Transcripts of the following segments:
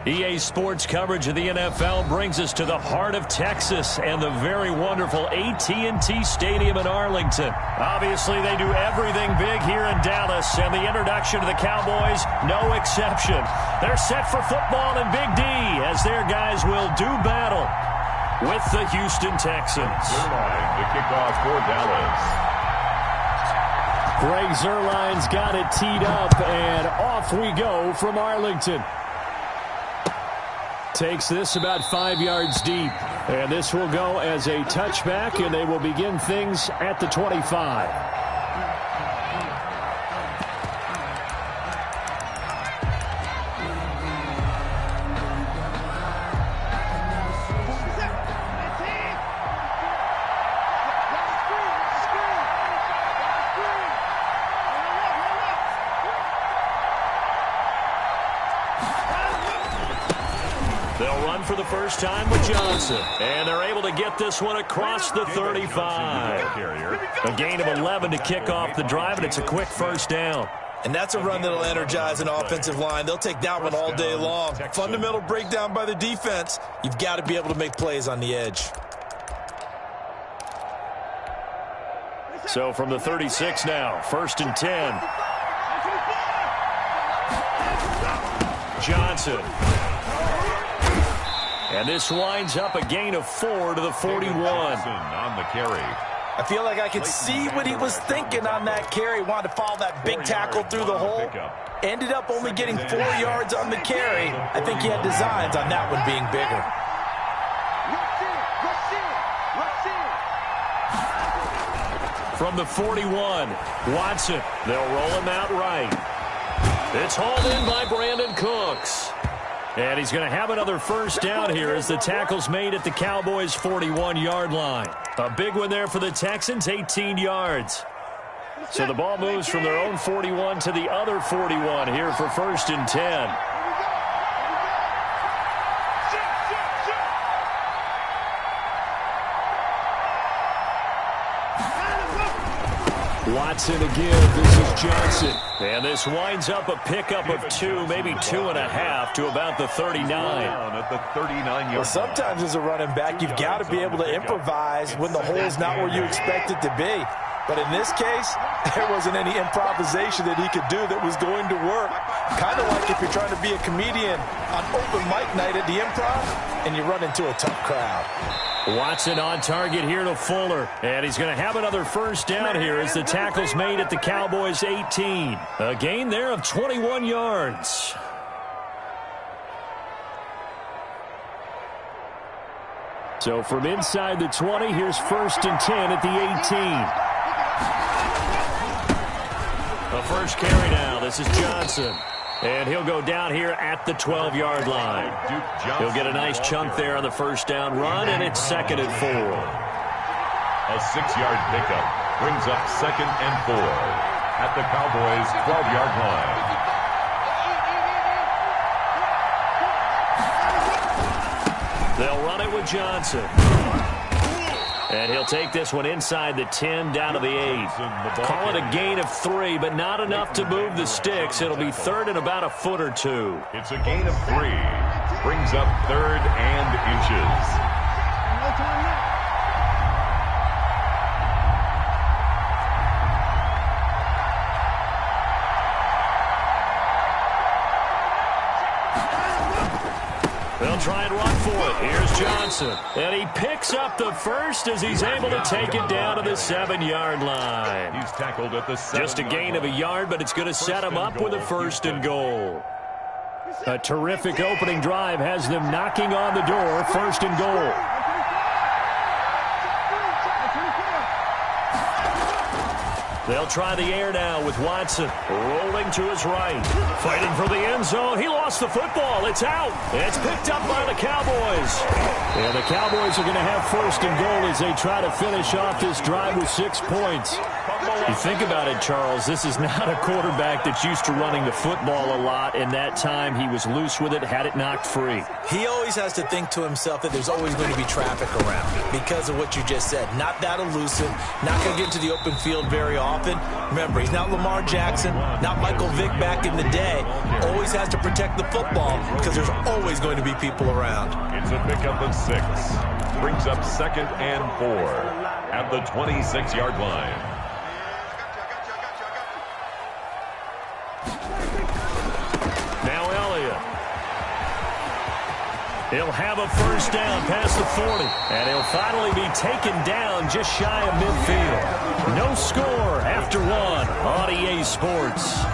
EA Sports coverage of the NFL brings us to the heart of Texas and the very wonderful AT&T Stadium in Arlington. Obviously, they do everything big here in Dallas, and the introduction to the Cowboys, no exception. They're set for football in Big D as their guys will do battle with the Houston Texans. The kickoff for Dallas. Greg Zuerlein's got it teed up, and off we go from Arlington. Takes this about 5 yards deep. And this will go as a touchback, and they will begin things at the 25. They'll run for the first time with Johnson. And they're able to get this one across the 35. A gain of 11 to kick off the drive, and it's a quick first down. And that's a run that'll energize an offensive line. They'll take that one all day long. Fundamental breakdown by the defense. You've got to be able to make plays on the edge. So from the 36 now, 1st and 10. Johnson. And this winds up a gain of 4 to the 41. On the carry. I feel like I could see what he was thinking on that carry. Wanted to follow that big tackle through the hole. Ended up only getting 4 yards on the carry. I think he had designs on that one being bigger. From the 41, Watson. They'll roll him out right. It's hauled in by Brandon Cooks. And he's going to have another first down here as the tackle's made at the Cowboys' 41-yard line. A big one there for the Texans, 18 yards. So the ball moves from their own 41 to the other 41 here for 1st and 10. Watson again. This is Johnson. And this winds up a pickup of 2, maybe 2.5 to about the 39. At the 39-yard Well, sometimes as a running back, you've got to be able to improvise when the hole's not where you expect it to be. But in this case, there wasn't any improvisation that he could do that was going to work. Kind of like if you're trying to be a comedian on open mic night at the Improv and you run into a tough crowd. Watson on target here to Fuller. And he's going to have another first down here as the tackle's made at the Cowboys' 18. A gain there of 21 yards. So from inside the 20, here's 1st and 10 at the 18. The first carry now. This is Johnson. And he'll go down here at the 12-yard line. He'll get a nice chunk there on the first down run, and it's 2nd and 4. A 6-yard pickup brings up 2nd and 4 at the Cowboys' 12-yard line. They'll run it with Johnson. And he'll take this one inside the 10 down to the 8. Call it a gain of 3, but not enough to move the sticks. It'll be 3rd and about a foot or 2. It's a gain of 3. Brings up 3rd and inches. They'll try and run for it. Here's Johnson. And he picks up the first as he's able to take it down to the 7-yard line. He's tackled at the 7-yard line. Just a gain of a yard, but it's going to set him up with a 1st and goal. A terrific opening drive has them knocking on the door. 1st and goal. They'll try the air now with Watson rolling to his right. Fighting for the end zone. He lost the football. It's out. It's picked up by the Cowboys. And the Cowboys are going to have 1st and goal as they try to finish off this drive with 6 points. You think about it, Charles, this is not a quarterback that's used to running the football a lot, and that time he was loose with it, had it knocked free. He always has to think to himself that there's always going to be traffic around because of what you just said. Not that elusive, not going to get into the open field very often. Remember, he's not Lamar Jackson, not Michael Vick back in the day. Always has to protect the football because there's always going to be people around. It's a pickup of 6. Brings up 2nd and 4 at the 26-yard line. Now Elliott. He'll have a first down past the 40. And he'll finally be taken down just shy of midfield. No score after 1 on EA Sports.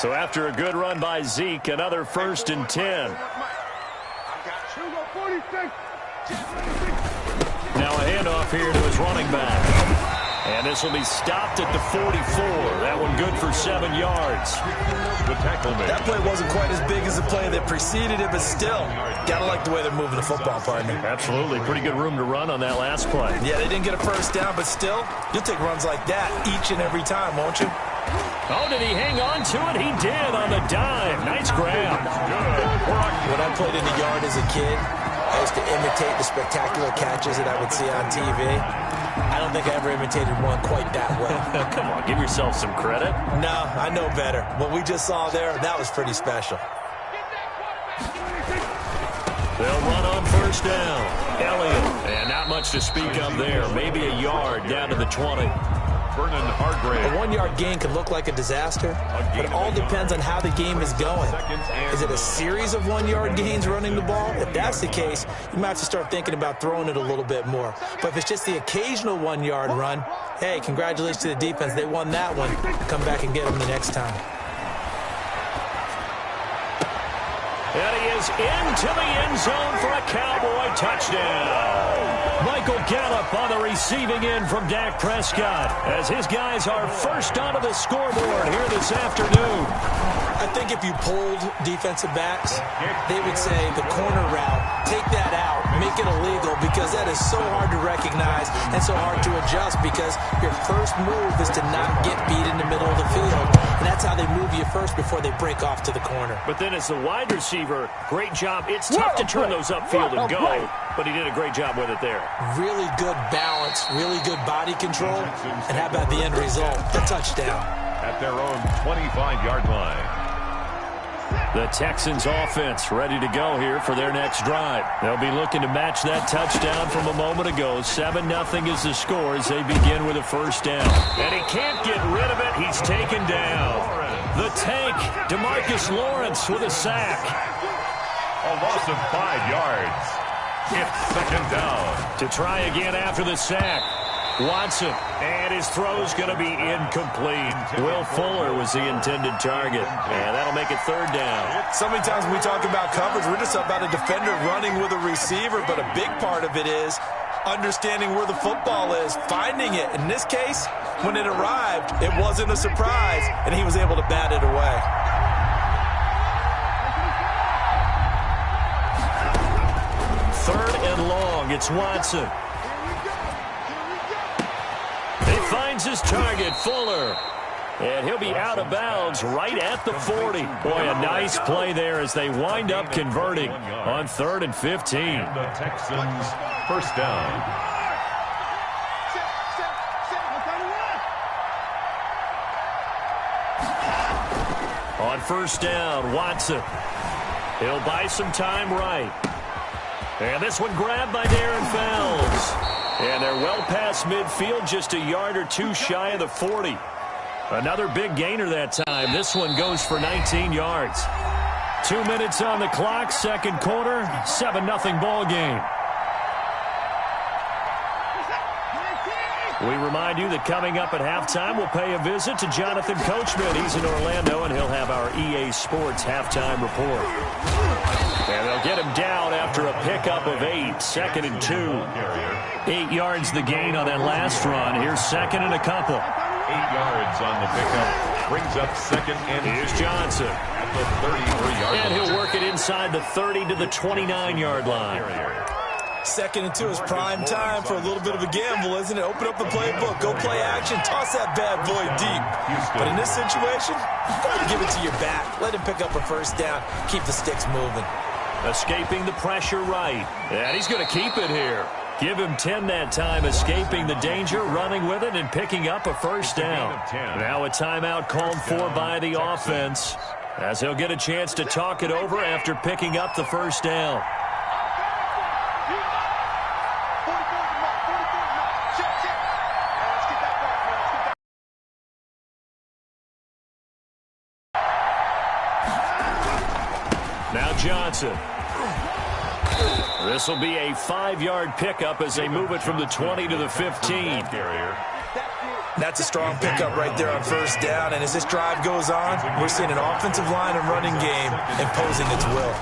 So after a good run by Zeke, another 1st and 10. Now a handoff here to his running back. And this will be stopped at the 44. That one good for 7 yards. The tackle made. That play wasn't quite as big as the play that preceded it, but still, got to like the way they're moving the football, partner. Absolutely. Pretty good room to run on that last play. Yeah, they didn't get a first down, but still, you'll take runs like that each and every time, won't you? Oh, did he hang on to it? He did on the dime. Nice grab. Good. When I played in the yard as a kid, I used to imitate the spectacular catches that I would see on TV. I don't think I ever imitated one quite that well. Come on, give yourself some credit. No, I know better. What we just saw there, that was pretty special. They'll run on first down. Elliott, and not much to speak of there. Maybe a yard down to the 20. Vernon Hargrave. A 1-yard gain can look like a disaster, but it all depends on how the game is going. Is it a series of 1-yard gains running the ball? If that's the case, you might have to start thinking about throwing it a little bit more. But if it's just the occasional 1-yard run, hey, congratulations to the defense. They won that one. Come back and get them the next time. And he is into the end zone for a Cowboy touchdown. Michael Gallup on the receiving end from Dak Prescott as his guys are first onto the scoreboard here this afternoon. I think if you polled defensive backs, they would say the corner route, take that out, make it illegal, because that is so hard to recognize and so hard to adjust, because your first move is to not get beat in the middle of the field. And that's how they move you first before they break off to the corner. But then as the wide receiver, great job. It's tough to turn those upfield and go, but he did a great job with it there. Really good balance, really good body control, and how about the end result? The touchdown. At their own 25-yard line. The Texans offense ready to go here for their next drive. They'll be looking to match that touchdown from a moment ago. 7-0 is the score as they begin with a first down. And he can't get rid of it. He's taken down. The tank, DeMarcus Lawrence with a sack. A loss of 5 yards. It's 2nd down. To try again after the sack. Watson, and his throw's going to be incomplete. Will Fuller was the intended target, and that'll make it 3rd down. So many times when we talk about coverage, we're just about a defender running with a receiver, but a big part of it is understanding where the football is, finding it. In this case, when it arrived, it wasn't a surprise, and he was able to bat it away. Third and long, it's Watson. He finds his target, Fuller. And he'll be out of bounds right at the 40. Boy, a nice play there as they wind up converting on 3rd and 15. The Texans first down. On first down, Watson. He'll buy some time right. And this one grabbed by Darren Fells. And they're well past midfield, just a yard or two shy of the 40. Another big gainer that time. This one goes for 19 yards. 2 minutes on the clock, 2nd quarter, 7-0 ball game. We remind you that coming up at halftime, we'll pay a visit to Jonathan Coachman. He's in Orlando, and he'll have our EA Sports halftime report. And they'll get him down after a pickup of 8, 2nd and 2. 8 yards the gain on that last run. Here's 2nd and a couple. 8 yards on the pickup. Brings up 2nd and 2. Here's Johnson. At the 33-yard line. And he'll work it inside the 30 to the 29-yard line. Second and 2 is prime time for a little bit of a gamble, isn't it? Open up the playbook, go play action, toss that bad boy deep. But in this situation, go ahead and give it to your back. Let him pick up a first down, keep the sticks moving. Escaping the pressure right. And he's going to keep it here. Give him 10 that time, escaping the danger, running with it, and picking up a first down. Now a timeout called for by the offense, as he'll get a chance to talk it over after picking up the first down. Now Johnson. This will be a 5-yard pickup as they move it from the 20 to the 15. That's a strong pickup right there on first down. And as this drive goes on, we're seeing an offensive line and running game imposing its will.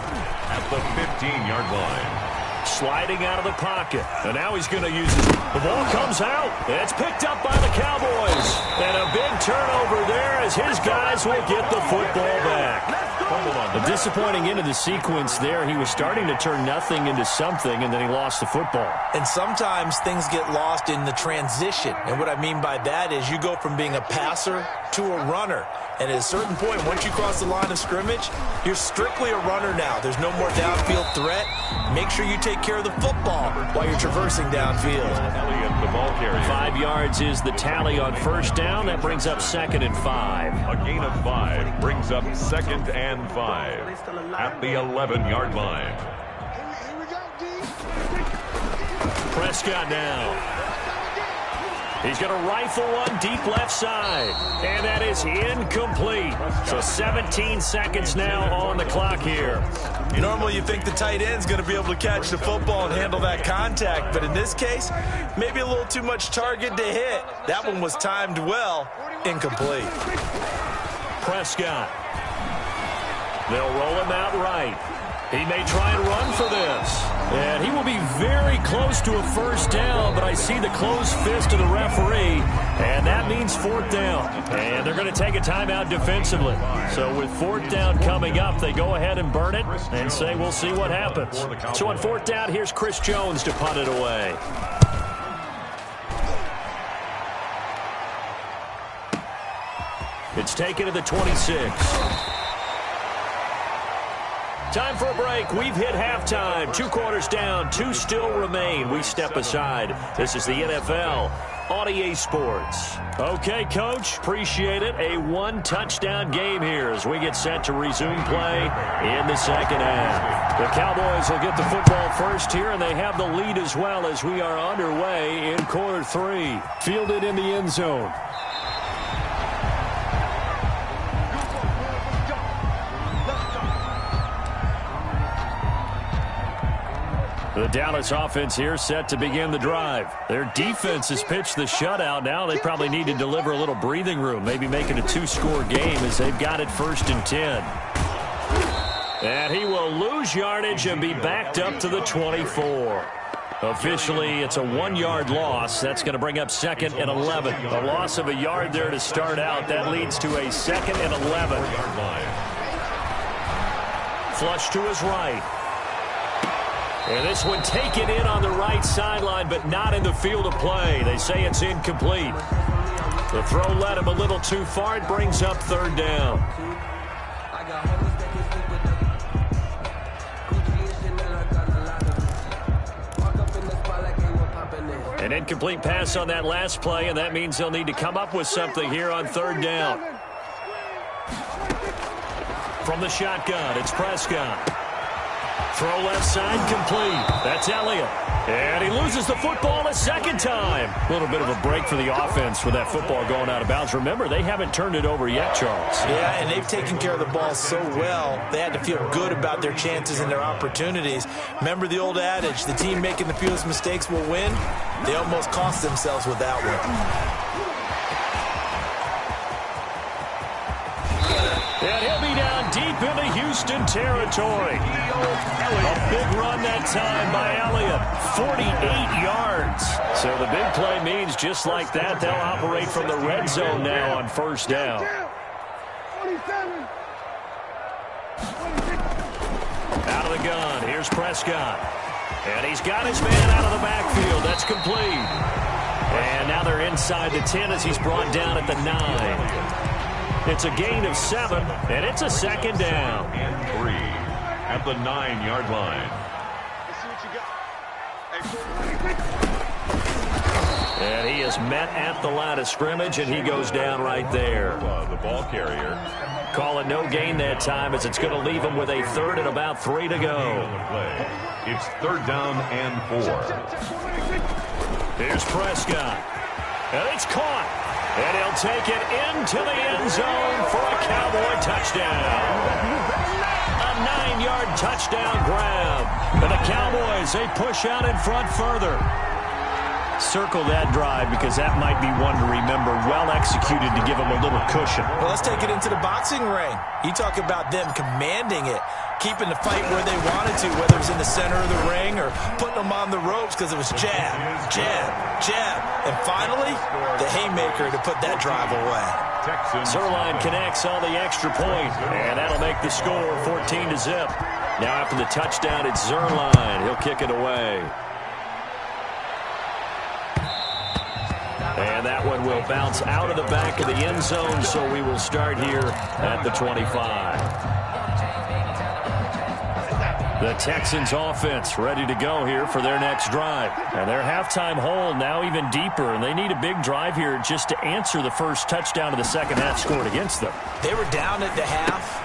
At the 15-yard line. Sliding out of the pocket. And now he's going to use it. The ball comes out. It's picked up by the Cowboys. And a big turnover there as his guys will get the football back. A disappointing end of the sequence there. He was starting to turn nothing into something, and then he lost the football. And sometimes things get lost in the transition. And what I mean by that is you go from being a passer to a runner. And at a certain point, once you cross the line of scrimmage, you're strictly a runner now. There's no more downfield threat. Make sure you take care of the football while you're traversing downfield. Elliott, the ball carrier. 5 yards is the tally on first down. That brings up 2nd and 5. A gain of 5 brings up 2nd and 5 at the 11-yard line. Prescott now. He's going to rifle one deep left side. And that is incomplete. So 17 seconds now on the clock here. Normally you think the tight end's going to be able to catch the football and handle that contact. But in this case, maybe a little too much target to hit. That one was timed well. Incomplete. Prescott. They'll roll him out right. He may try and run for this. And he will be very close to a first down, but I see the closed fist of the referee, and that means 4th down. And they're going to take a timeout defensively. So with 4th down coming up, they go ahead and burn it and say we'll see what happens. So on 4th down, here's Chris Jones to punt it away. It's taken to the 26. Time for a break. We've hit halftime. 2 quarters down. 2 still remain. We step aside. This is the NFL on EA Sports. Okay, Coach. Appreciate it. A 1-touchdown game here as we get set to resume play in the second half. The Cowboys will get the football first here, and they have the lead as well as we are underway in quarter 3. Fielded in the end zone. The Dallas offense here set to begin the drive. Their defense has pitched the shutout. Now they probably need to deliver a little breathing room, maybe make it a 2-score game as they've got it 1st and 10. And he will lose yardage and be backed up to the 24. Officially, it's a 1-yard loss. That's going to bring up 2nd and 11. A loss of a yard there to start out. That leads to a 2nd and 11. Flush to his right. And this one taken in on the right sideline, but not in the field of play. They say it's incomplete. The throw led him a little too far. It brings up 3rd down. An incomplete pass on that last play, and that means they'll need to come up with something here on 3rd down. From the shotgun, it's Prescott. Throw left side, complete. That's Elliott. And he loses the football a second time. A little bit of a break for the offense with that football going out of bounds. Remember, they haven't turned it over yet, Charles. Yeah, and they've taken care of the ball so well, they had to feel good about their chances and their opportunities. Remember the old adage, the team making the fewest mistakes will win? They almost cost themselves with that one. And he'll be down deep into Houston territory. A big run that time by Elliott. 48 yards. So the big play means just like that, they'll operate from the red zone now on 1st down. Out of the gun. Here's Prescott. And he's got his man out of the backfield. That's complete. And now they're inside the 10 as he's brought down at the 9. It's a gain of 7, and it's a second down. And 3 at the 9-yard line. And he is met at the line of scrimmage, and he goes down right there. The ball carrier. Call it no gain that time as it's going to leave him with a 3rd and about 3 to go. It's 3rd down and 4. Here's Prescott. And it's caught. And he'll take it into the end zone for a Cowboy touchdown. A 9-yard touchdown grab. And the Cowboys, they push out in front further. Circle that drive because that might be one to remember. Well executed to give them a little cushion. Well, let's take it into the boxing ring. You talk about them commanding it, keeping the fight where they wanted to, whether it was in the center of the ring or putting them on the ropes because it was jab, jab, jab. And finally, the haymaker to put that drive away. Zuerlein connects on the extra point, and that'll make the score 14-0. Now after the touchdown, it's Zuerlein. He'll kick it away. And that one will bounce out of the back of the end zone, so we will start here at the 25. The Texans offense ready to go here for their next drive. And their halftime hole now even deeper, and they need a big drive here just to answer the first touchdown of the second half scored against them. They were down at the half.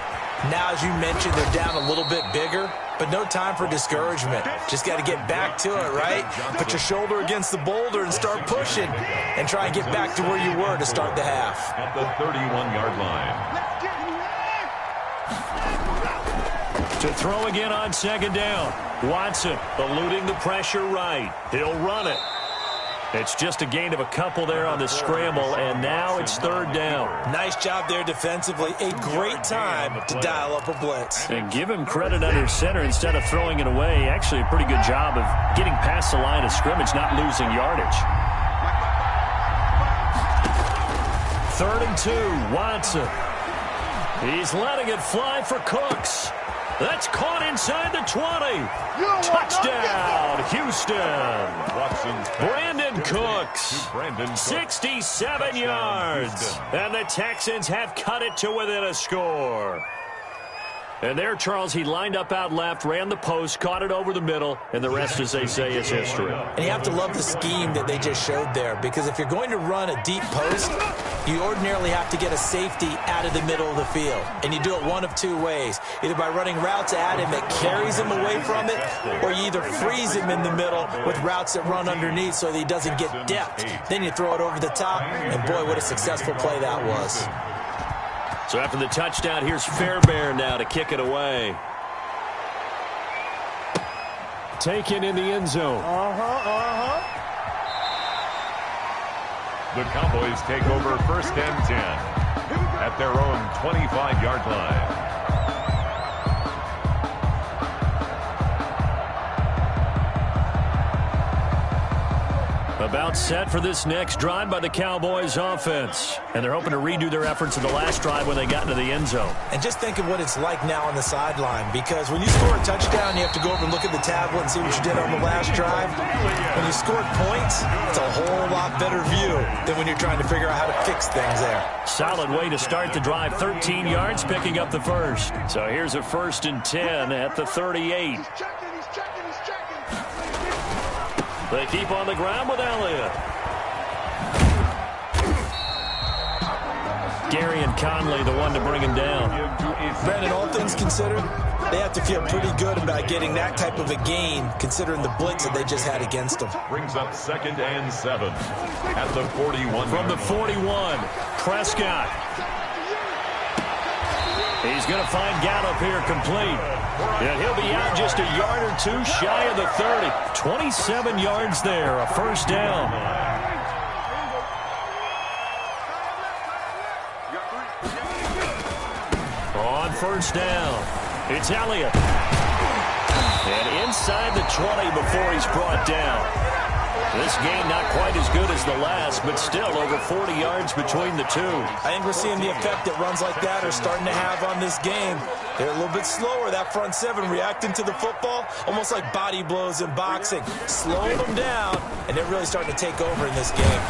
Now, as you mentioned, they're down a little bit bigger, but no time for discouragement. Just got to get back to it, right? Put your shoulder against the boulder and start pushing and try and get back to where you were to start the half. At the 31-yard line. To throw again on second down. Watson eluding the pressure right. He'll run it. It's just a gain of a couple there on the scramble, and now it's 3rd down. Nice job there defensively. A great time to dial up a blitz. And give him credit under center instead of throwing it away. Actually a pretty good job of getting past the line of scrimmage, not losing yardage. 3rd and 2, Watson. He's letting it fly for Cooks. That's caught inside the 20. Touchdown, Houston. Brandon Cooks, 67 yards. And the Texans have cut it to within a score. And there, Charles, he lined up out left, ran the post, caught it over the middle, and the rest, as they say, is history. And you have to love the scheme that they just showed there, because if you're going to run a deep post, you ordinarily have to get a safety out of the middle of the field. And you do it one of two ways, either by running routes at him that carries him away from it, or you either freeze him in the middle with routes that run underneath so that he doesn't get depth. Then you throw it over the top, and boy, what a successful play that was. So after the touchdown, here's Fairbairn now to kick it away. Taken in the end zone. The Cowboys take over 1st and 10 at their own 25-yard line. About set for this next drive by the Cowboys offense. And they're hoping to redo their efforts in the last drive when they got into the end zone. And just think of what it's like now on the sideline, because when you score a touchdown, you have to go over and look at the tablet and see what you did on the last drive. When you scored points, it's a whole lot better view than when you're trying to figure out how to fix things there. Solid way to start the drive. 13 yards, picking up the first. So here's a 1st and 10 at the 38. They keep on the ground with Elliott. Gary and Conley, the one to bring him down. Brandon, all things considered, they have to feel pretty good about getting that type of a gain, considering the blitz that they just had against them. Brings up 2nd and 7 at the 41. From the 41, Prescott. He's going to find Gallup here complete. And he'll be out just a yard or two shy of the 30. 27 yards there, a 1st down. On 1st down, it's Elliott. And inside the 20 before he's brought down. This game not quite as good as the last, but still over 40 yards between the two. I think we're seeing the effect that runs like that are starting to have on this game. They're a little bit slower, that front seven, reacting to the football, almost like body blows in boxing. Slowing them down, and they're really starting to take over in this game.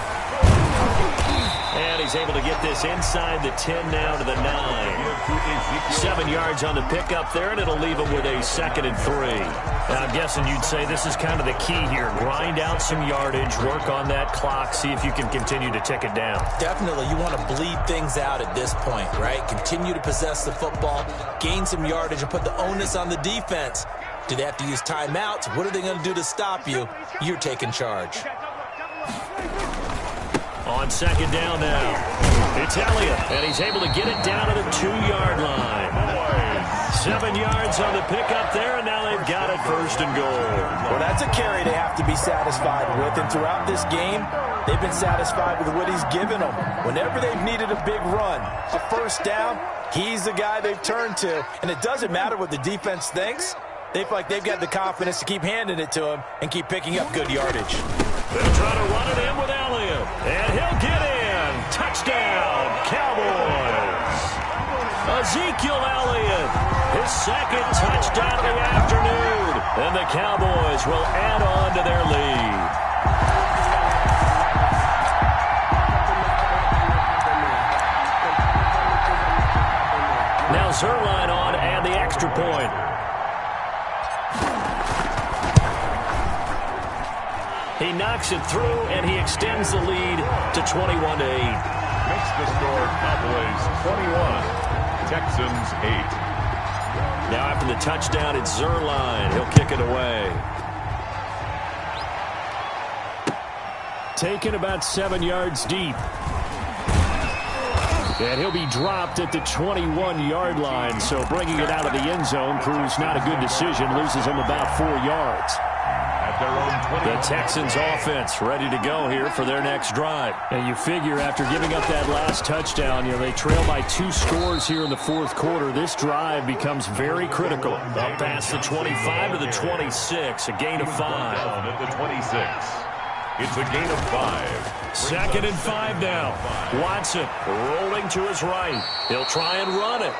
And he's able to get this inside the 10 now to the 9. 7 yards on the pickup there, and it'll leave him with a 2nd and 3. Now, I'm guessing you'd say this is kind of the key here. Grind out some yardage, work on that clock, see if you can continue to tick it down. Definitely. You want to bleed things out at this point, right? Continue to possess the football, gain some yardage, and put the onus on the defense. Do they have to use timeouts? What are they going to do to stop you? You're taking charge. On 2nd down now, it's Elliott, and he's able to get it down to the 2-yard line. 7 yards on the pickup there, and now they've got it 1st and goal. Well, that's a carry they have to be satisfied with, and throughout this game, they've been satisfied with what he's given them. Whenever they've needed a big run, a 1st down, he's the guy they've turned to, and it doesn't matter what the defense thinks. They feel like they've got the confidence to keep handing it to him and keep picking up good yardage. They'll try to run it in with Elliott, and he'll get in. Touchdown, Cowboys. Ezekiel Elliott, his 2nd touchdown of the afternoon, and the Cowboys will add on to their lead. Now Zerline on and the extra point. He knocks it through, and he extends the lead to 21-8. Makes the score Cowboys 21, Texans 8. Now after the touchdown, it's Zerline. He'll kick it away. Taken about 7 yards deep. And he'll be dropped at the 21-yard line, so bringing it out of the end zone proves not a good decision. Loses him about 4 yards. The Texans offense ready to go here for their next drive. And you figure after giving up that last touchdown, they trail by 2 scores here in the 4th quarter. This drive becomes very critical. Up past the 25 to the 26, a gain of 5. At the 26. It's a gain of 5. 2nd and 5 now. Watson rolling to his right. He'll try and run it.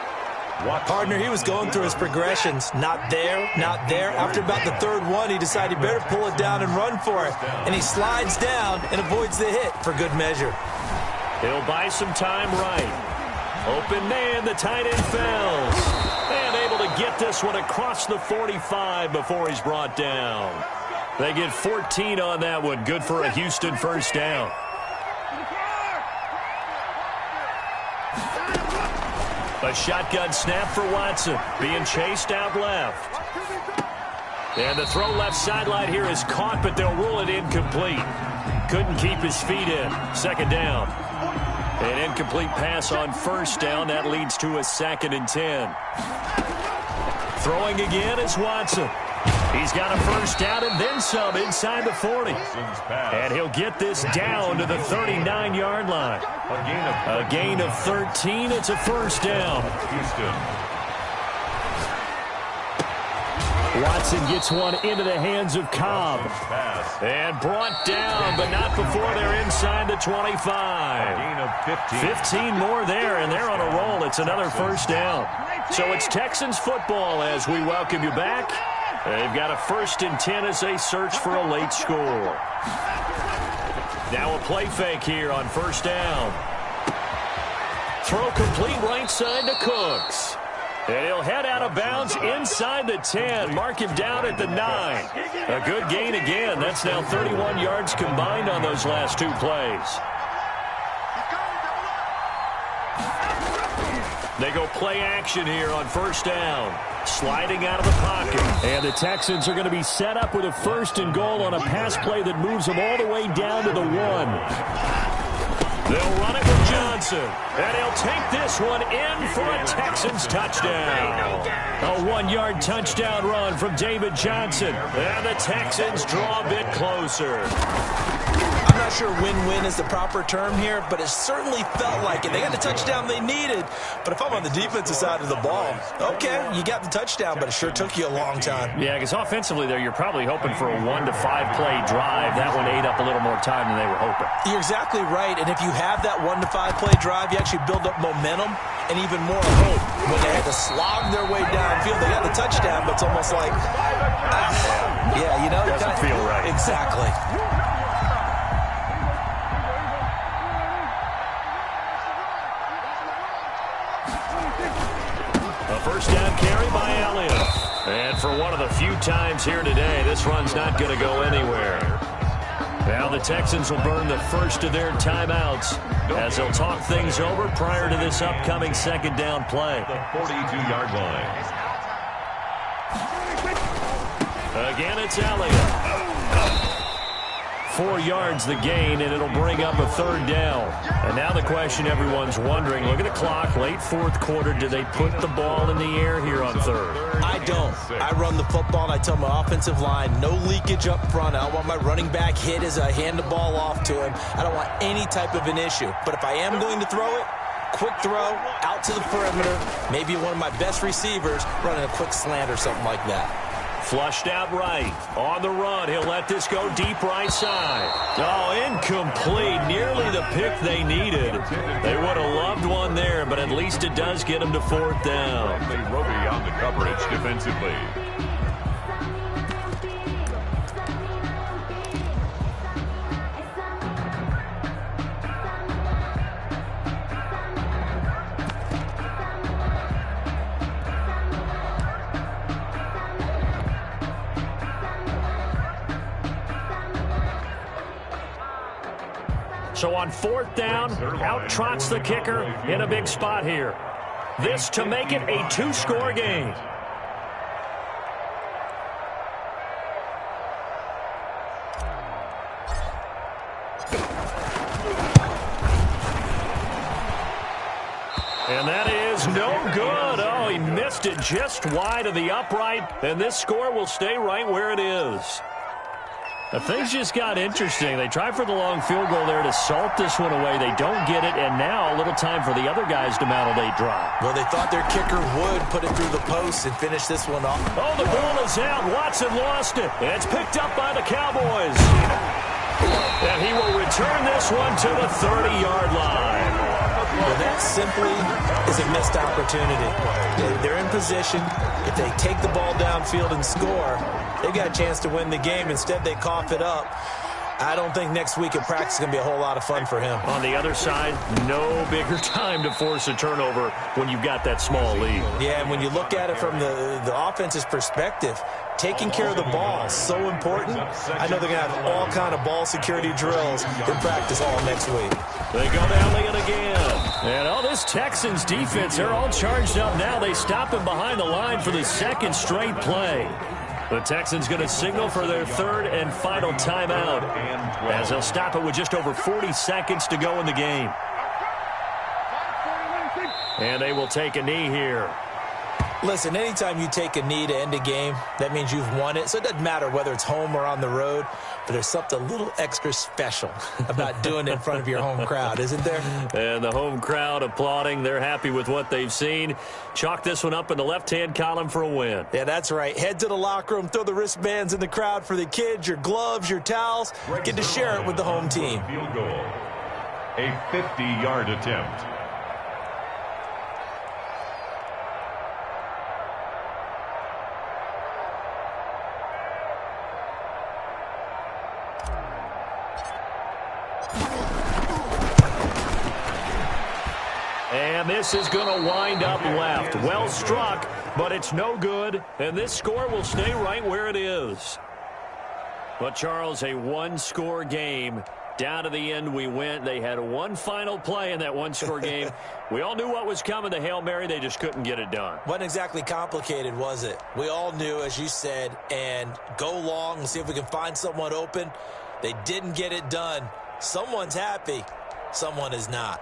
Partner, he was going through his progressions. Not there, not there. After about the 3rd one, he decided he better pull it down and run for it. And he slides down and avoids the hit for good measure. He'll buy some time right. Open man, the tight end fells. And able to get this one across the 45 before he's brought down. They get 14 on that one. Good for a Houston 1st down. A shotgun snap for Watson, being chased out left. And the throw left sideline here is caught, but they'll rule it incomplete. Couldn't keep his feet in. 2nd down. An incomplete pass on 1st down. That leads to a 2nd and 10. Throwing again is Watson. He's got a 1st down and then some inside the 40. And he'll get this down to the 39-yard line. A gain of 13. It's a 1st down. Houston. Watson gets one into the hands of Cobb. And brought down, but not before they're inside the 25. Gain of 15 more there, and they're on a roll. It's another 1st down. So it's Texans football as we welcome you back. They've got a 1st and 10 as they search for a late score. Now a play fake here on 1st down. Throw complete right side to Cooks. And he'll head out of bounds inside the 10. Mark him down at the 9. A good gain again. That's now 31 yards combined on those last 2 plays. They go play action here on 1st down. Sliding out of the pocket. And the Texans are going to be set up with a 1st and goal on a pass play that moves them all the way down to the 1. They'll run it with Johnson. And he'll take this one in for a Texans touchdown. A 1-yard touchdown run from David Johnson. And the Texans draw a bit closer. I'm not sure win-win is the proper term here, but it certainly felt like it. They got the touchdown they needed, but if I'm on the defensive side of the ball, okay, you got the touchdown, but it sure took you a long time. Yeah, because offensively there, you're probably hoping for a 1 to 5 play drive. That one ate up a little more time than they were hoping. You're exactly right, and if you have that 1 to 5 play drive, you actually build up momentum and even more hope. When they had to slog their way downfield, they got the touchdown, but it's almost like, yeah, you know. Doesn't feel right. Exactly. A first down carry by Elliott. And for one of the few times here today, this run's not going to go anywhere. Now the Texans will burn the first of their timeouts as they'll talk things over prior to this upcoming second down play. The 42-yard line. Again, it's Elliott. 4 yards the gain, and it'll bring up a third down. And now the question everyone's wondering, look at the clock, late fourth quarter, do they put the ball in the air here on third? I don't. I run the football, and I tell my offensive line, no leakage up front. I don't want my running back hit as I hand the ball off to him. I don't want any type of an issue. But if I am going to throw it, quick throw, out to the perimeter, maybe one of my best receivers running a quick slant or something like that. Flushed out right. On the run, he'll let this go deep right side. Oh, incomplete. Nearly the pick they needed. They would have loved one there, but at least it does get them to fourth down. Roby on the coverage defensively. So on fourth down, out trots the kicker in a big spot here. This to make it a two-score game. And that is no good. Oh, he missed it just wide of the upright, and this score will stay right where it is. Things just got interesting. They tried for the long field goal there to salt this one away. They don't get it, and now a little time for the other guys to mount a late drive. Well, they thought their kicker would put it through the post and finish this one off. Oh, the ball is out. Watson lost it. And it's picked up by the Cowboys. And he will return this one to the 30-yard line. Well, that simply is a missed opportunity. They're in position. If they take the ball downfield and score, they've got a chance to win the game. Instead, they cough it up. I don't think next week at practice is going to be a whole lot of fun for him. On the other side, no bigger time to force a turnover when you've got that small lead. Yeah, and when you look at it from the offense's perspective, taking care of the ball is so important. I know they're going to have all kind of ball security drills in practice all next week. They go down it again. And all this Texans defense, they're all charged up now. They stop him behind the line for the second straight play. The Texans going to signal for their third and final timeout as they'll stop it with just over 40 seconds to go in the game. And they will take a knee here. Listen, anytime you take a knee to end a game, that means you've won it. So it doesn't matter whether it's home or on the road, but there's something a little extra special about doing it in front of your home crowd, isn't there? And the home crowd applauding. They're happy with what they've seen. Chalk this one up in the left-hand column for a win. Yeah, that's right. Head to the locker room, throw the wristbands in the crowd for the kids, your gloves, your towels. Get to share it with the home team. Field goal. A 50-yard attempt. And this is going to wind up left. Well struck, but it's no good. And this score will stay right where it is. But, Charles, a one-score game. Down to the end we went. They had one final play in that one-score game. We all knew what was coming. The Hail Mary, they just couldn't get it done. Wasn't exactly complicated, was it? We all knew, as you said, and go long and see if we can find someone open. They didn't get it done. Someone's happy. Someone is not.